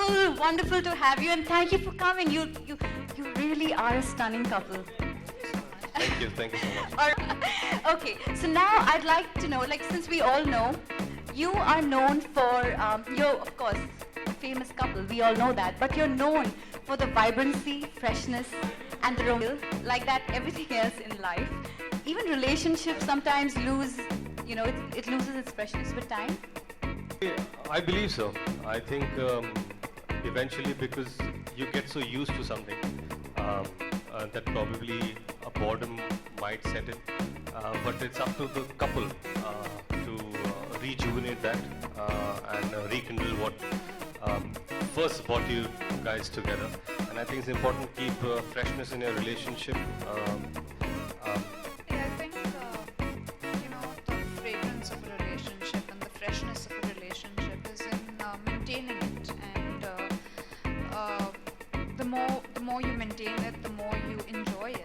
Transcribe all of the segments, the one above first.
wonderful, wonderful to have you, and thank you for coming. You really are a stunning couple. Thank you so much. All right. Okay, so now I'd like to know, like, since we all know, you are known for, you're of course a famous couple, we all know that, but you're known for the vibrancy, freshness, and the romance, like that everything else in life. Even relationships sometimes lose, it loses its freshness with time. I believe so. I think eventually, because you get so used to something that probably a boredom might set in, but it's up to the couple to rejuvenate that and rekindle what first brought you guys together. And I think it's important to keep freshness in your relationship. I think the fragrance of a relationship and the freshness of a relationship is in maintaining it, and the more you maintain it, the more you enjoy it.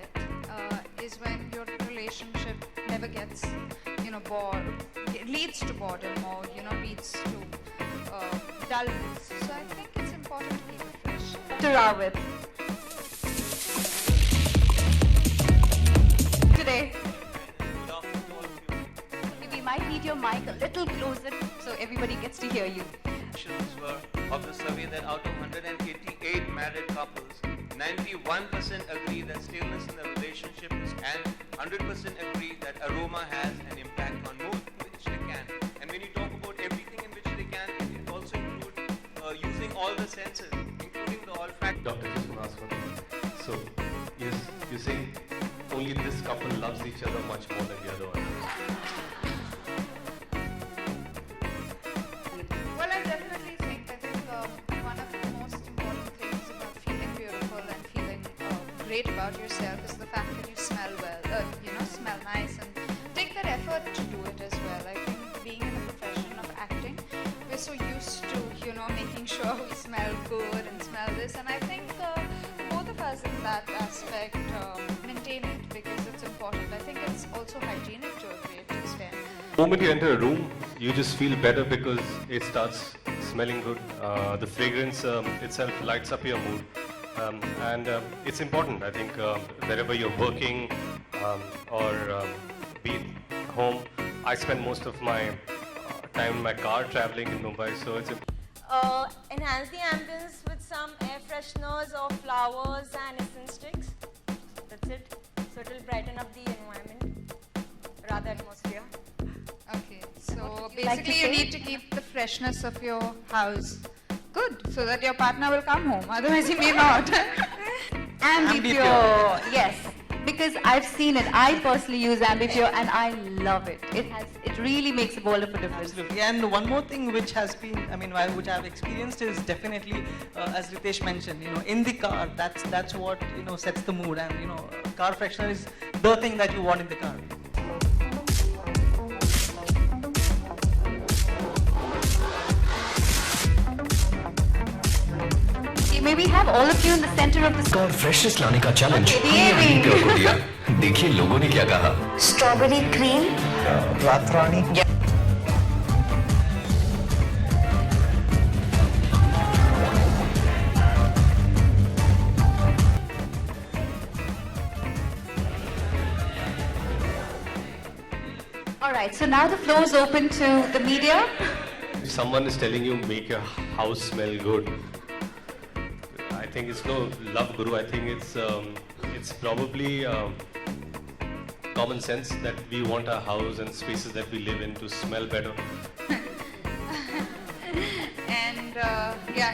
Is when your relationship never gets bored. It leads to boredom, or leads to dullness. So I think it's important to keep it fresh. To Rawit. Today. We might need your mic a little closer so everybody gets to hear you. Were of the survey that out of 188 married couples, 91% agree that stillness in the relationship is, and 100% agree that aroma has an impact on mood, which they can. And when you talk about everything in which they can, it also includes using all the senses, including the olfactory. Doctor, just want to ask one thing. So, you say only this couple loves each other much more than the other one. Well, I definitely think one of the most important things about feeling beautiful and feeling great about yourself is the fact that you smell well, smell nice, and take that effort to do it as well. I think being in the profession of acting, we're so used to, making sure we smell good and smell this, and I think both of us in that aspect maintain it because it's important. I think it's also hygienic to a great extent. The moment you enter a room, you just feel better because it starts smelling good. The fragrance itself lights up your mood. And it's important, I think, wherever you're working or be it home. I spend most of my time in my car traveling in Mumbai, so it's enhance the ambience with some air fresheners or flowers and essence sticks. That's it. So it will brighten up the environment, rather atmosphere. Okay, so What would you like to basically you say? need to keep the freshness of your house good so that your partner will come home, otherwise he may not. Ambipure. Yes. Because I've seen it. I personally use Ambipure and I love it. It really makes a world of a difference. Absolutely. And one more thing which has been, which I've experienced is definitely, as Ritesh mentioned, in the car, that's what, sets the mood. And, car freshener is the thing that you want in the car. May we have all of you in the center of the और freshness लाने का challenge Okay, हमने baby. Ambi Pur को दिया। देखिए लोगों ने क्या कहा। Strawberry cream. रात रानी. All right, so now the floor is open to the media. if someone is telling you make your house smell good, I think it's no love guru. I think it's probably common sense that we want our house and spaces that we live in to smell better. And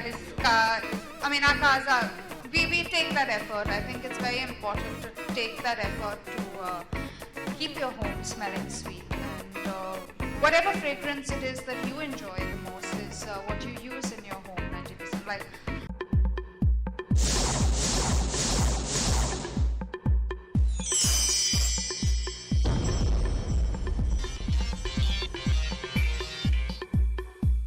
his car, our cars are, we take that effort. I think it's very important to take that effort to keep your home smelling sweet. And whatever fragrance it is that you enjoy the most is what you use in your home 90%. Like